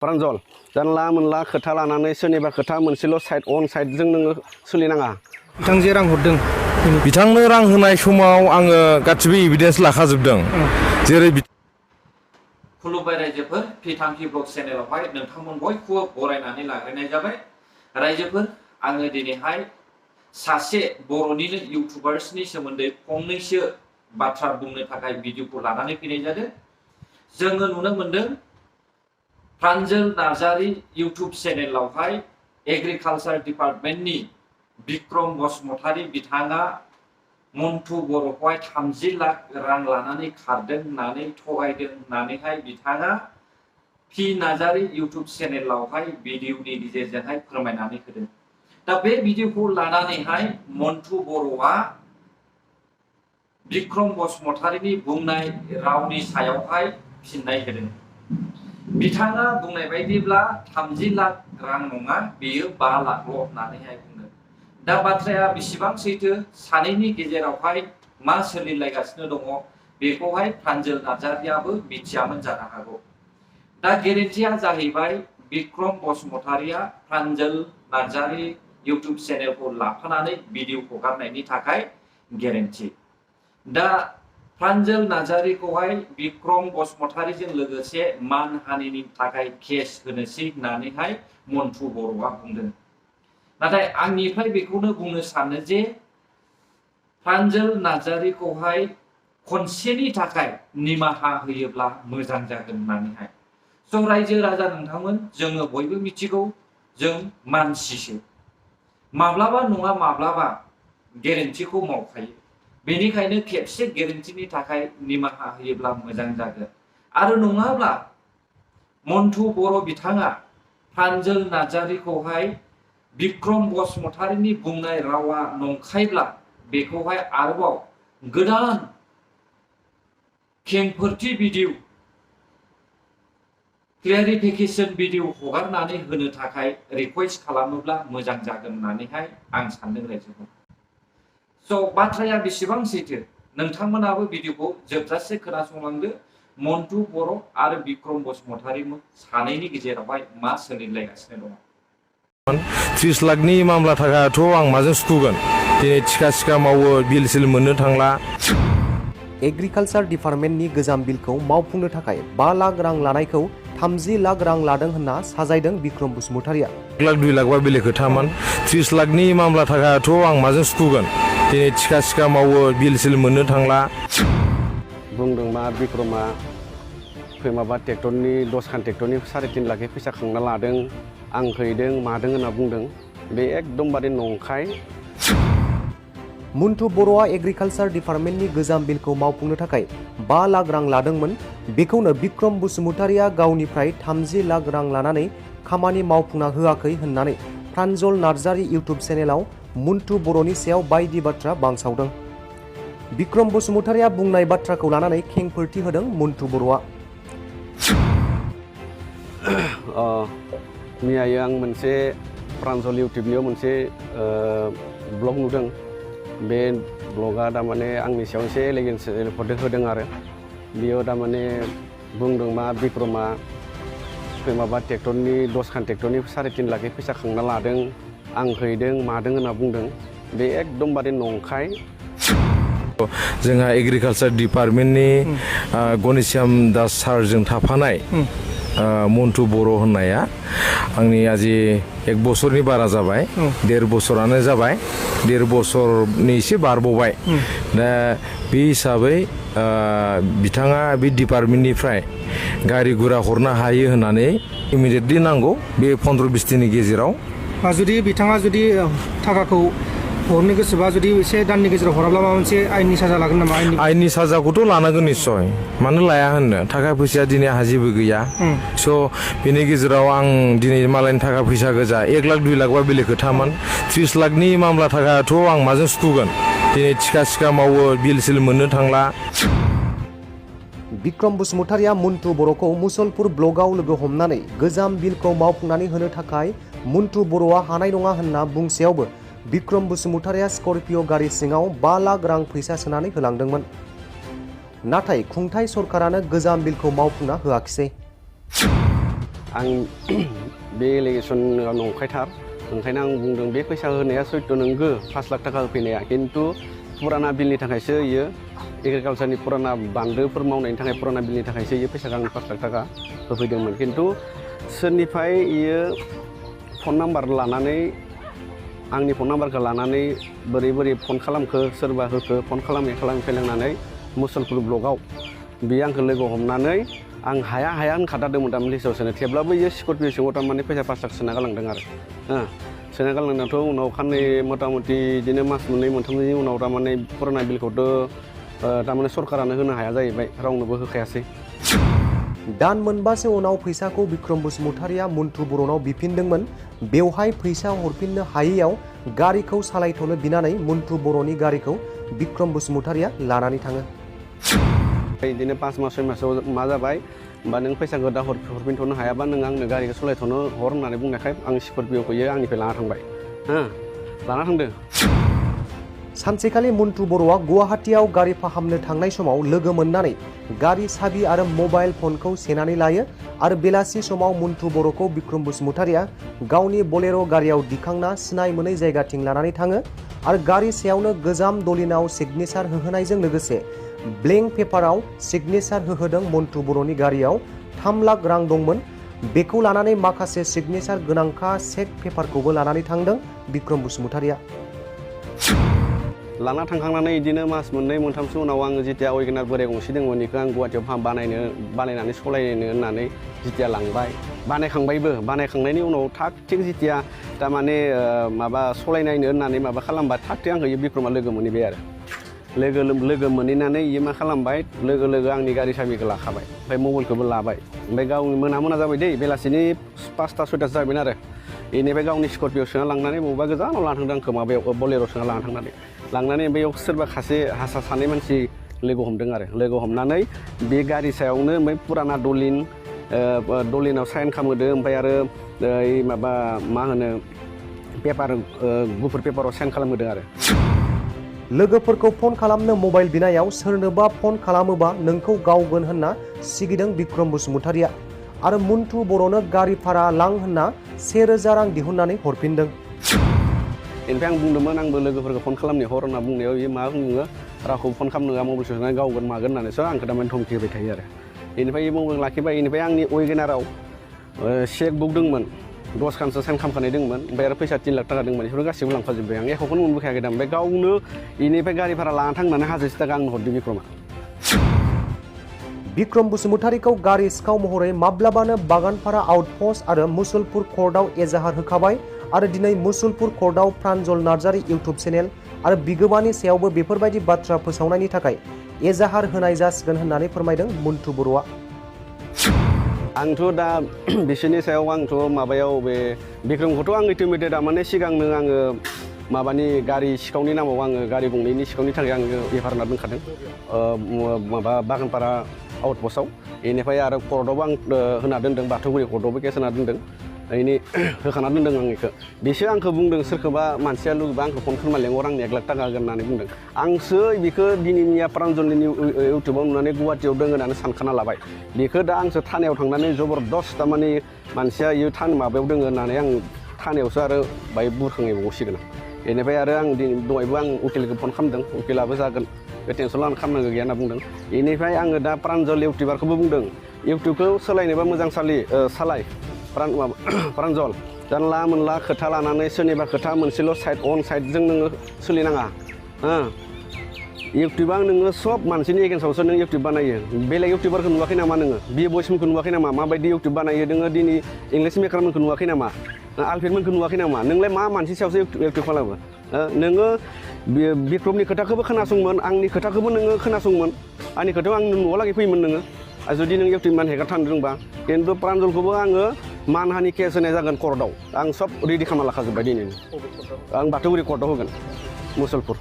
प्रान्जल जानला मोनला खोथा लानानै सोरनिबा खोथा मोनसेल' साइड अन साइडजों नोङो सोलिनाङा। बिथांजों रां हरदों। बिथांनो रां होनाय समाव आङो गासिबो एभिडेन्स लाखाजोबदों। जेरै खुलुमबाय रायजोफोर, पि-थांखि ब्लग चेनेलावहाय नोंथांमोन बयखौबो बरायनानै लाग्रोनाय जाबाय। रायजोफोर, आङो दिनैहाय सासे बर'निनो इउटुबार्सनि सोमोन्दै फंनैसो बाथ्रा बुंनो थाखाय भिडिअखौ लानानै फैनाय जादों। जोङो नुनो मोनदों प्रान्जल नार्जारी इउटुब चेनेलावहाय एग्रिकालचार डिपार्टमेन्टनि बिक्रम बसुमतारी बिथाङा मन्टु बर'खौहाय 30 लाख रां लानानै खारदों होननानै थगायदों होननानैहाय बिथाङा पि नार्जारी इउटुब चेनेलावहाय भिडिअनि गेजेरजोंहाय फोरमायनानै होदों। दा बे भिडिअखौ लानानैहाय मन्टु बर'आ बिक्रम बसुमतारीनि बुंनाय रावनि सायावहाय फिननाय होदों। बिथाङा बुंनाय बायदिब्ला 30 लाख रां नङा, बेयो 5 लाखल' होननानैहाय बुंदों। दा बाथ्राया बेसेबां सैथो, सानैनि गेजेरावहाय मा सोलिलायगासिनो दङ बेखौहाय प्रान्जल नार्जारीआबो मिथियामोन जानो हागौ। दा गेरेन्टिया जाहैबाय बिक्रम बसुमतारीया प्रान्जल नार्जारी इउटुब चेनेलखौ लाफानानै भिडिअ हगारनायनि थाखाय गेरेन्टि। दा प्रान्जल नार्जारीखौहाय बिक्रम बसुमतारीजों लोगोसे मानहानिनि थाखाय केस होनोसै होननानैहाय मन्टु बर'आ बुंदों। नाथाय आंनिफ्राय बेखौनो बुंनो सानो जे प्रान्जल नार्जारीखौहाय खनसेनि थाखाय निमाहा होयोब्ला मोजां जागोन होननानैहाय। स' रायजो राजा नोंथांमोन, जोङो बयबो मिथिगौ जों मानसिसो, माब्लाबा नङा माब्लाबा गेरेन्टिखौ मावखायो। बेनिखायनो खेबसे गेरेन्टिनि थाखाय निमाहा होयोब्ला मोजां जागोन। आरो नङाब्ला मन्टु बर' बिथाङा प्रान्जल नार्जारीखौहाय बिक्रम बसुमतारीनि बुंनाय रावा नंखायब्ला बेखौहाय आरोबाव गोदान खेंफोरथि भिडिअ क्लियारिफिकेसन भिडिअ हगारनानै होनो थाखाय रिक्वेस्ट खालामोब्ला मोजां जागोन होननानैहाय आं सानदों रायजोफोर। स' बाथ्राया बेसेबां सैथो, नोंथांमोनाबो भिडिअखौ जोबजासे खोनासंलांदो। मन्टु बर' आरो बिक्रम बसुमतारी सानैनि गेजेरावहाय मा सोलिलायगासिनो दङ। 30 लाखनि मामला थाखायाथ' आं माजों सुखुगोन? दिनै थिखा मावो, बिल सिल मोननो थांला। एग्रिकालचार डिपार्टमेन्टनि गोजाम बिलखौ मावफुंनो थाखाय 5 लाख रां लानायखौ 30 लाख रां लादों होनना साजायदों बिक्रम बसुमतारीया। 1 लाख 2 लाखबा बेलेग खोथामोन। 30 लाखनि मामला थाखायाथ' आं माजों सुखुगोन? दिनै थिखा मावो, बिल सिल मोननो थांला। बुंदों मा बिक्रमा माबा ट्रेक्टरनि 10 खान ट्रेक्टरनि 3.5 लाखनि फैसा खांना लादों, आं हैदों मादों होनना बुंदों। बे एकदमबारे नंखाय। मन्टु बर'आ एग्रिकालचार डिपार्टमेन्टनि गोजाम बिलखौ मावफुंनो थाखाय 5 लाख रां लादोंमोन। बेखौनो बिक्रम बसुमतारीया गावनिफ्राय 30 लाख रां लानानै खामानि मावफुंना होआखै होननानै प्रान्जल नार्जारी इउटुब चेनेलाव मन्टु बर'नि सायाव बायदि बाथ्रा बांसावदों। बिक्रम बसुमतारीया बुंनाय बाथ्राखौ लानानै खेंफोरथि होदों मन्टु बर'आ। मैयायो आं मोनसे प्रान्जल इउटुबनियाव मोनसे ब्लग नुदों। बे ब्लगा थारमाने आंनि सायाव एसे एलिगेन्स होदों आरो बेयाव थारमाने बुंदों मा बिक्रमा माबा ट्रेक्टरनि 10 खान ट्रेक्टरनि 3.5 लाखनि फैसा खांना लादों, आं हैदों मादों होनना बुंदों। बे एकदमबारे नंखाय। जोंहा एग्रिकालचार डिपार्टमेन्टनि गणेश्याम दास सारजों थाफानाय मन्टु बर' होननाया आंनि आजि 1 बोसोरनि बारा जाबाय, 1.5 बोसोरानो जाबाय, 1.5 बोसोरनि एसे बारबोबाय। दा बे हिसाबै बिथाङा बे डिपार्टमेन्टनिफ्राय गारि गुरा हरनो हायो होननानै इमिडियेटलि नांगौ, बे 15-20 दिननि गेजेराव। जुदि बिथाङा जुदि थाखाखौ हरनो गोसोबा, जुदि एसे दाननि गेजेराव हराब्ला माबा मोनसे आयेननि साजा लागोन नामा? आयेननि साजाखौथ' लानांगोन निस्सय, मानो लाया होननो। थाखा फैसाया दिनै आंहा जेबो गैया। स' बेनि गेजेराव आं दिनै मालायनि थाखा फैसा गोजा 1 लाख 2 लाखबा बेलेग खोथामोन। 30 लाखनि मामला थाखायाथ' आं माजों सुखुगोन? दिनै थिखा मावो, बिल सिल मोननो थांला। बिक्रम बसुमतारीया मन्टु बर'खौ मुसलपुर ब्लगाव लोगो हमनानै गोजाम बिलखौ मावफुंनानै होनो थाखाय मन्टु बर'आ हानाय नङा होनना बुंसेयावबो बिक्रम बसुमतारीया स्कर्पिय' गारि सिङाव 5 लाख रां फैसा सोनानै होलांदोंमोन। नाथाय खुंथाय सरकारानो गोजाम बिलखौ मावफुंना होआखिसै। आं बे एलिगेसना नंखायथार ओंखायनो आं बुंदों बे फैसा होनाया सैथ' नंगौ 5 लाख थाखा होफैनाया खिन्थु पुराना बिलनि थाखायसो इयो एग्रिकालसारनि पुराना बान्दोफोर मावनायनि थाखाय पुराना बिलनि थाखायसो इयो फैसाखौ आं 5 लाख थाखा होफैदोंमोन खिन्थु सोरनिफ्राय इयो फन नाम्बार लानानै आंनि फन नाम्बारखौ लानानै बोरै फन खालामखो सोरबा होखो फन खालामै फैलांनानै मुसलपुर ब्लकआव बियो आंखौ लोगो हमनानै आं हाया होनखादारदोंमोन थारमाने लिस्टआव सोनो थेवब्लाबो इयो स्करपिअ सिङाव थारमाने फैसा 5 लाख सोना गालांदों आरो सोना गालांनायाथ' उनाव खाननै मथा मथि बिदिनो मास मोननै मोनथामनि उनाव थारमाने पुराना बिलखौथ' थारमाने सरकारानो होनो हाया जाहैबाय रावनोबो होखायासै दान मोनबासो उनाव फैसाखौ बिक्रम बसुमतारिया मन्टु बर'नाव बिफिनदोंमोन बेवहाय फैसा हरफिननो हायैयाव गारिखौ सालायथ'नो बिनानै मन्टु बर'नि गारिखौ बिक्रम बसुमतारिया लानानै थाङो बिदिनो 5 मास 6 मासाव मा जाबाय होमबा नों फैसाखौ दा हरफिनथ'नो हायाबा नों आंनो गारिखौ सालायथ'नो हर होननानै बुंनायखाय आं स्करपिअखौ आंनिफ्राय लाना थांबाय लाना थांदों सानसेखालि मन्टु बर'आ गुवाहाटीयाव गारि फाहामनो थांनाय समाव लोगो मोननानै गारि साबि आरो मबाइल फनखौ सेनानै लायो आरो बेलासि समाव मन्टु बर'खौ बिक्रम बसुमतारिया गावनि बलेर' गारियाव दिखांना सिनाय मोनै जायगाथिं लानानै थाङो आरो गारि सायावनो गोजाम दलिनाव सिगनेचार होहोनायजों लोगोसे ब्लेंक पेपाराव सिगनेचार होहोदों मन्टु बर'नि गारियाव 3 लाख रां दंमोन बेखौ लानानै माखासे सिगनेचार गोनांखा चेक पेपारखौबो लानानै थांदों बिक्रम बसुमतारिया लाना थांखांनानै बिदिनो मास मोननै मोनथामसो उनाव आङो जेथिया वेगेनार बोराय गंसे दंमोन बेखौ आं गुवाहाटीयाव बानायनानै सालायनो होननानै जेथिया लांबाय बानायखांनायनि उनाव थाग थिग जेथिया थारमाने माबा सालायनायनो होननानै माबा खालामबा थाग थिग आंखौ बिक्रमा लोगो मोनहैबाय आरो लोगो मोनहैनानै इयो मा खालामबाय लोगो आंनि गारि साबिखौ लाखाबाय ओमफ्राय मबाइलखौबो लाबाय ओमफ्राय गावनि मोना जाबाय दै बेलासिनि 5ता 6तासो जाबायमोन आरो बेनिफ्राय गावनि स्करपिअ सोना लांनानै बबेबा गोजानाव लाना थांदों आंखौ माबायाव बलेर' सोना लाना लांनानै बेयाव सोरबा सानै मानसि लोगो हमदों आरो लोगो हमनानै बे गारि सायावनो ओमफ्राय पुराना दलिनाव साइन खालामहोदों ओमफ्राय आरो माबा मा होनो पेपार गुफुर पेपाराव साइन खालामहोदों आरो लोगोफोरखौ फन खालामनो मबाइल बिनायाव सोरनोबा फन खालामोबा नोंखौ गावगोन होनना सिगिदों बिक्रम बसुमतारिया आरो मन्टु बर'नो गारि भारा लां होनना 1000 रां दिहुननानै हरफिनदों बेनिफ्राय आं बुंदोंमोन आंबो लोगोफोरखौ फन खालामनो हर होनना बुंनायाव बियो मा बुङो रावखौ फन खालामनो मबाइल सोनानै गावगोन मागोन होननानैसो आंखौ थारमाने धमखि होबाय थायो आरो बेनिफ्राय मबाइल लाखिबाय बेनिफ्राय आंनि वेगेनाराव चेक बुक दंमोन 10 खानसो साइन खालामखानाय दंमोन ओमफ्राय आरो फैसा 3 लाख थाखा दंमोन बेफोर गासैबो लांफाजोब्बाय आं एखौनो मोनबोखायाखै दा ओमफ्राय गावनो बेनिफ्राय गारि भारा लाना थांनानै 1000 थाखा आंनो हरदों बिक्रमा बिक्रम बसुमतारिखौ गारि सिखाव महरै माब्लाबानो बागानपारा आउटपस्ट आरो मुसलपुर कर्टआव एजाहार होखाबाय आरो दिनै मुसलपुर कर्टआव प्रान्जल नार्जारी इउटुब चेनेल आरो बिगोमानि सायावबो बेफोरबायदि बाथ्रा फोसावनायनि थाखाय एजाहार होनाय जासिगोन होननानै फोरमायदों मन्टु बर'आ आंथ' दा बिसोरनि सायाव आंथ' माबायाव बे बिक्रमखौथ' आं इटिमेटेड माने सिगांनो आङो माबानि गारि सिखावनि नामाव आङो गारि गंनैनि सिखावनि थाखाय आङो एफआइआर होना दोनखादों माबा बागानपारा आउटपस्टआव बेनिफ्राय आरो कर्टआवबो आं होना दोनदों बाथौगुरि कर्टआवबो केस होना दोनदों बेनि होखाना दोनदों आं बेखौ बिसोर आंखौ बुंदों सोरखौबा मानसिया लुगैबा आंखौ फन खालामना लेंहर आं 1 लाख थाखा होगोन होननानै बुंदों आंसो बेखौ दिनैनिया प्रान्जलनि इउटुबाव नुनानै गुवाहाटीयाव दङ होननानै सानखाना लाबाय बेखौ दा आंसो थानायाव थांनानै जबरदस्त थारमाने मानसिया इयो माबायाव दङ होननानै आं थानायावसो आरो बाहाय बुरखांहैबावसिगोन बेनिफ्राय आरो आं दहायबो आं उकिलखौ फन खालामदों उकिलाबो जागोन बे टेनसन लानो खालामनांगौ गैया होनना बुंदों बेनिफ्राय आङो दा प्रान्जल इउटुबारखौबो बुंदों इउटुबखौ सोलायनोबा मोजां सालाय प्रान्जल जानला मोनला खोथा लानानै सोरनिबा खोथा मोनसेल' अन साइडजों नोङो सोलिनाङा इउटुबा नोङो सब मानसिनि एगेन्स्टआवसो नों इउटुब बानायो बेलेग इउटुबारखौ नुवाखै नामा नोङो बि बयसमोनखौ नुवाखै नामा माबायदि इउटुब बानायो नोङो दिनै इंलिश मेकारमोनखौ नुवाखै नामा आलफेटमोनखौ नुवाखै नामा नोंलाय मा मानसि सायावसो इउटुब खालामो नोङो बिक्रमनि खोथाखौबो खोनासंमोन आंनि खोथाखौबो नोङो खोनासंमोन आंनि खोथायाव आं न'आवलागै फैयोमोन नोङो जुदि नों इउटुब मान हेगार थानो रोंबा खिन्थु प्रान्जलखौबो आङो मानहानि केस होनाय जागोन कर्टआव आं सब रेडि खालामना लाखाजोब्बाय दिनैनो आं बाथौगुरि कर्टआव होगोन मुसलपुर